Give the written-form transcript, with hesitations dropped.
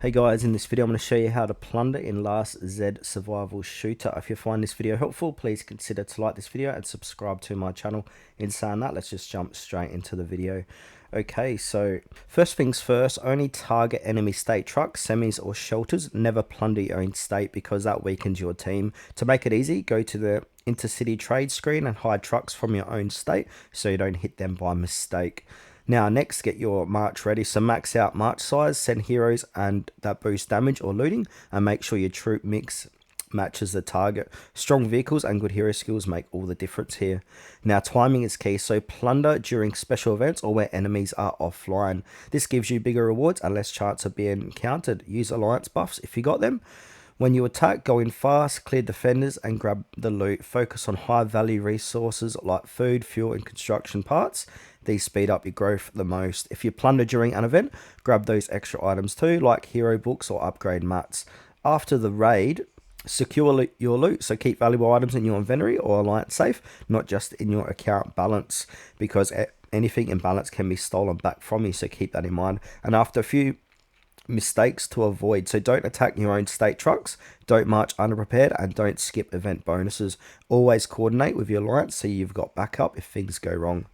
Hey guys, in this video I'm going to show you how to plunder in Last Z Survival Shooter. If you find this video helpful, please consider to like this video and subscribe to my channel. In saying that, let's just jump straight into the video. Okay, so first things first, only target enemy state trucks, semis or shelters. Never plunder your own state because that weakens your team. To make it easy, go to the intercity trade screen and hide trucks from your own state so you don't hit them by mistake. Now next, get your march ready. So max out march size, send heroes and that boost damage or looting, and make sure your troop mix matches the target. Strong vehicles and good hero skills make all the difference here. Now timing is key, so plunder during special events or where enemies are offline. This gives you bigger rewards and less chance of being encountered. Use alliance buffs if you got them. When you attack, go in fast, clear defenders and grab the loot. Focus on high value resources like food, fuel and construction parts. These speed up your growth the most. If you plunder during an event, grab those extra items too, like hero books or upgrade mats. After the raid, secure your loot, so keep valuable items in your inventory or alliance safe, not just in your account balance, because anything in balance can be stolen back from you, so keep that in mind. And after a few mistakes to avoid, so don't attack your own state trucks, don't march unprepared, and don't skip event bonuses. Always coordinate with your alliance so you've got backup if things go wrong.